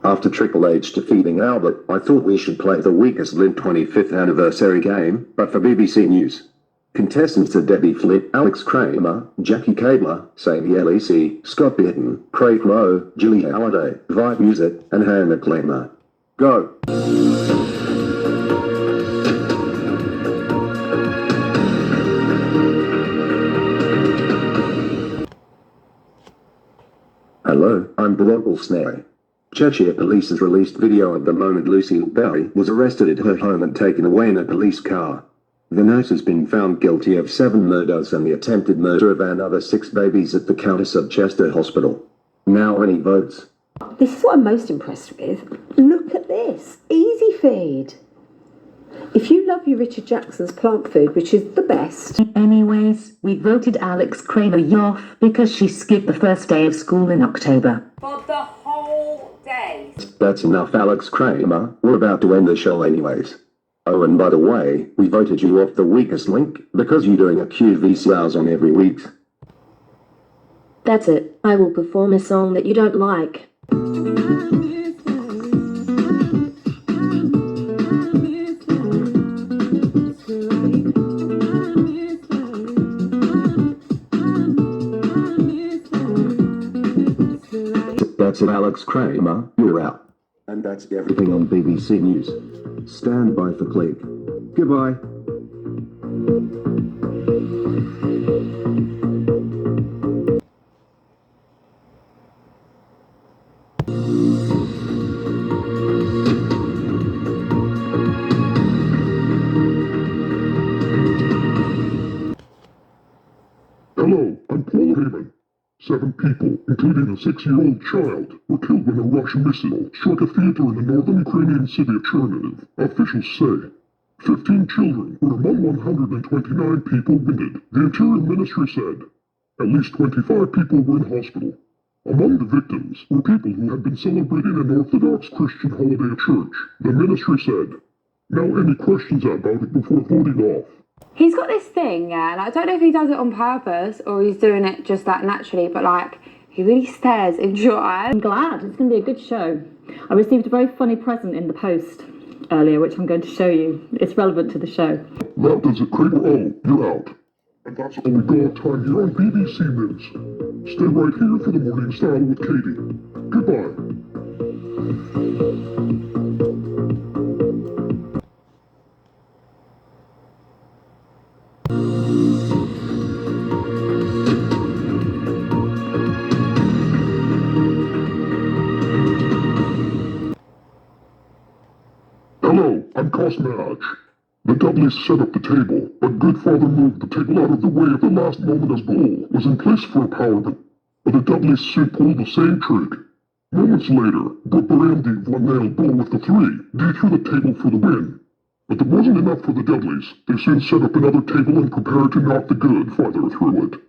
After Triple H defeating Albert, I thought we should play the Weakest Link 25th anniversary game, but for BBC News. Contestants are Debbie Flint, Alex Kramer, Jackie Cabler, Sammy Lec, Scott Beaton, Craig Lowe, Julie Halliday, Vibe Music, and Hannah Claimer. Go! Hello, I'm Bronco Snare. Cheshire Police has released video of the moment Lucille Berry was arrested at her home and taken away in a police car. The nurse has been found guilty of 7 murders and the attempted murder of another 6 babies at the Countess of Chester Hospital. Now any votes? This is what I'm most impressed with. Look at this. Easy feed. If you love your Richard Jackson's plant food, which is the best. Anyways, we voted Alex Kramer off because she skipped the first day of school in October. For the whole day. That's enough, Alex Kramer. We're about to end the show anyways. Oh, and by the way, we voted you off the Weakest Link because you're doing a QVC hours on every week. That's it. I will perform a song that you don't like. That's it, Alex Kramer. You're out. And that's everything on BBC News. Stand by for Click. Goodbye. Hello, I'm Paul Heyman. 7 people, including a 6-year-old child, were killed when a Russian missile struck a theater in the northern Ukrainian city of Chernihiv, officials say. 15 children were among 129 people wounded, the Interior Ministry said. At least 25 people were in hospital. Among the victims were people who had been celebrating an Orthodox Christian holiday at church, the ministry said. Now any questions about it before voting off? He's got this thing, yeah, and I don't know if he does it on purpose or he's doing it just that naturally, but like, he really stares into your eyes. I'm glad. It's going to be a good show. I received a very funny present in the post earlier, which I'm going to show you. It's relevant to the show. That does it, Kramer. Oh, you're out. And that's all we got time here on BBC News. Stay right here for the Morning Style with Katie. Goodbye. Hello, I'm Cosmage. The Dudleys set up the table, but Goodfather moved the table out of the way at the last moment as Bull was in place for a power but the Dudleys soon pulled the same trick. Moments later, Brooke Brandy nailed Bull with the 3, D threw the table for the win. But that wasn't enough for the Dudleys. They soon set up another table and prepared to knock the Goodfather through it.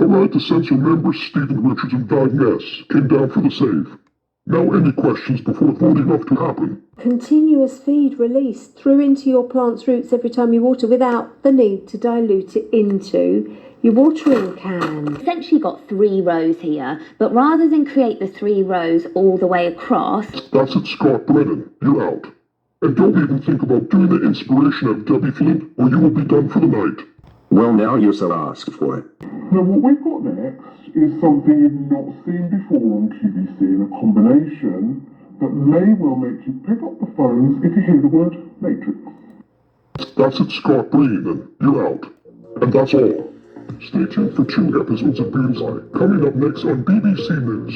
Alright, the censor members Stephen Richards and Doug Ness came down for the save. Now any questions before voting off to happen? Continuous feed released through into your plant's roots every time you water without the need to dilute it into your watering can. Essentially got 3 rows here, but rather than create the 3 rows all the way across... That's it, Scott Brennan. You're out. And don't even think about doing the inspiration of Debbie Flint, or you will be done for the night. Well, now you're so asked for it. Now what we've got next is something you've not seen before on QVC in a combination that may well make you pick up the phones if you hear the word Matrix. That's it, Scott Brennan. You're out. And that's all. Stay tuned for 2 episodes of Bullseye, coming up next on BBC News.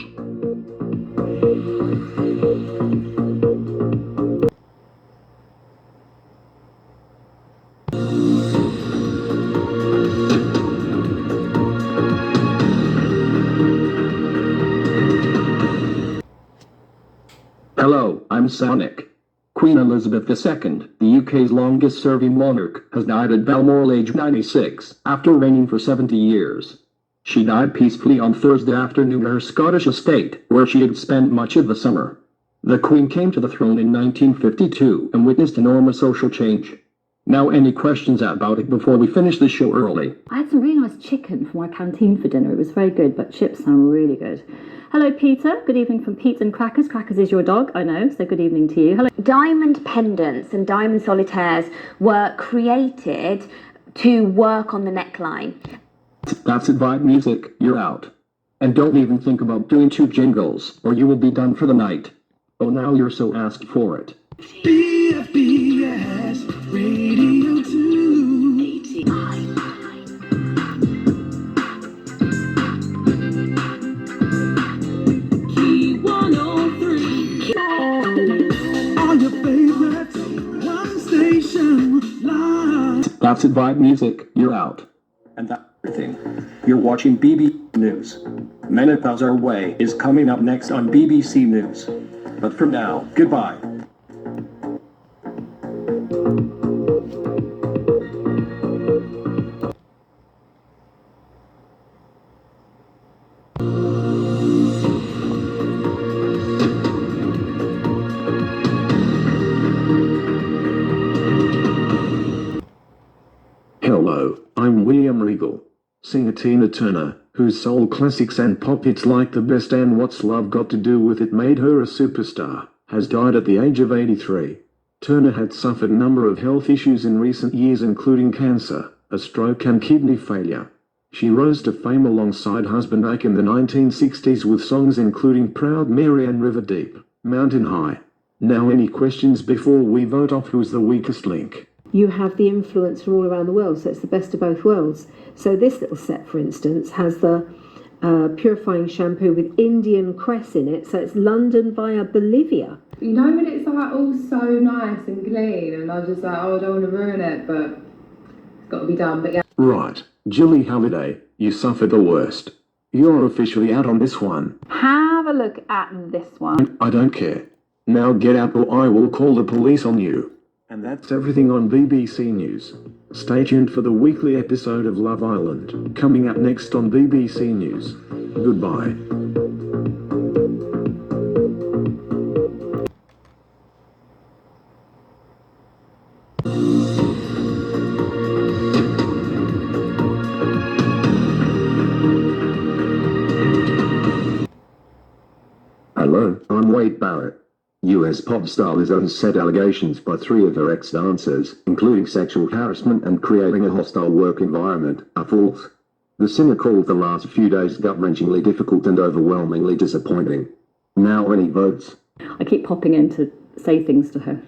Hello, I'm Sonic. Queen Elizabeth II, the UK's longest-serving monarch, has died at Balmoral aged 96, after reigning for 70 years. She died peacefully on Thursday afternoon at her Scottish estate, where she had spent much of the summer. The Queen came to the throne in 1952 and witnessed enormous social change. Now, any questions about it before we finish the show early? I had some really nice chicken from my canteen for dinner. It was very good, but chips sound really good. Hello, Peter. Good evening from Pete and Crackers. Crackers is your dog, I know, so good evening to you. Hello. Diamond pendants and diamond solitaires were created to work on the neckline. That's it, Vibe Music. You're out. And don't even think about doing 2 jingles, or you will be done for the night. Oh, now you're so asked for it. BFBS Radio 2. Key 103. All your favorites, one station, live. That's it, Vibe Music. You're out. And that's everything. You're watching BB News. Menopause Our Way is coming up next on BBC News. But for now, goodbye. Hello, I'm William Regal. Singer Tina Turner, whose soul classics and pop hits like The Best and What's Love Got to Do With It made her a superstar, has died at the age of 83. Turner had suffered a number of health issues in recent years, including cancer, a stroke and kidney failure. She rose to fame alongside husband Ike in the 1960s with songs including Proud Mary and River Deep, Mountain High. Now, any questions before we vote off who's the weakest link? You have the influence from all around the world, so it's the best of both worlds. So this little set, for instance, has the purifying shampoo with Indian cress in it, so it's London via Bolivia. You know when it's like all so nice and clean, and I'm just like, oh, I don't want to ruin it, but it's got to be done. But yeah. Right, Julie Halliday, you suffered the worst. You're officially out on this one. Have a look at this one. I don't care. Now get out or I will call the police on you. And that's everything on BBC News. Stay tuned for the weekly episode of Love Island, coming up next on BBC News. Goodbye. Hello, I'm Wade Barrett. US pop star has unsaid allegations by 3 of her ex-dancers, including sexual harassment and creating a hostile work environment, are false. The singer called the last few days gut-wrenchingly difficult and overwhelmingly disappointing. Now, any votes? I keep popping in to say things to her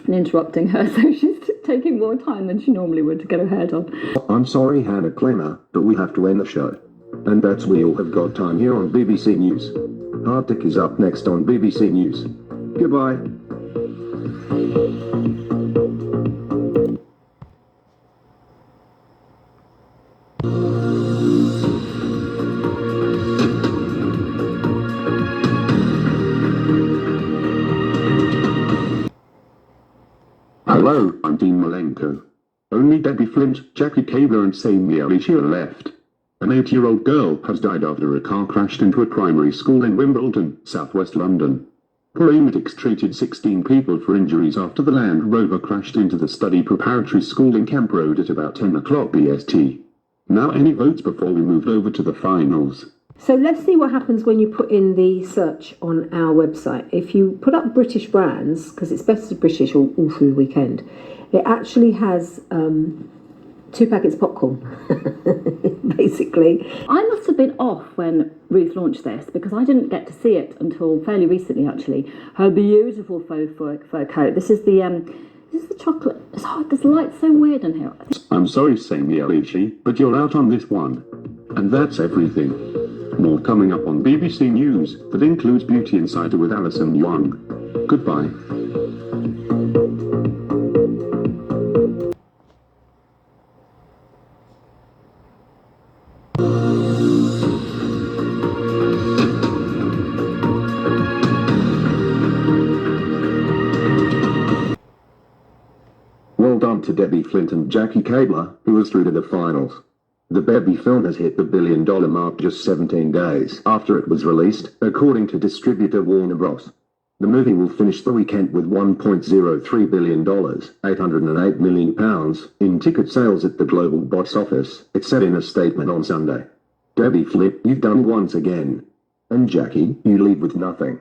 and interrupting her, so she's taking more time than she normally would to get her head on. I'm sorry, Hannah Clemmer, but we have to end the show. And that's We All Have Got Time here on BBC News. Arctic is up next on BBC News. Goodbye. Hello, I'm Dean Malenko. Only Debbie Flint, Jackie Kabler and Sammy Alicia are left. An 8-year-old girl has died after a car crashed into a primary school in Wimbledon, southwest London. Paramedics treated 16 people for injuries after the Land Rover crashed into the study preparatory school in Camp Road at about 10 o'clock BST. Now, any votes before we move over to the finals? So let's see what happens when you put in the search on our website. If you put up British brands, because it's best of British all through the weekend, it actually has 2 packets of popcorn, basically. I must have been off when Ruth launched this because I didn't get to see it until fairly recently, actually. Her beautiful fur coat. This is the chocolate. It's hard. This light's so weird in here. I'm sorry, Sammy Alicia, but you're out on this one. And that's everything. More coming up on BBC News that includes Beauty Insider with Alison Young. Goodbye. Well done to Debbie Flint and Jackie Kabler, who was through to the finals. The Barbie film has hit the $1 billion mark just 17 days after it was released, according to distributor Warner Bros. The movie will finish the weekend with $1.03 billion, £808 million, in ticket sales at the global box office, it said in a statement on Sunday. Debbie Flip, you've done it once again. And Jackie, you leave with nothing.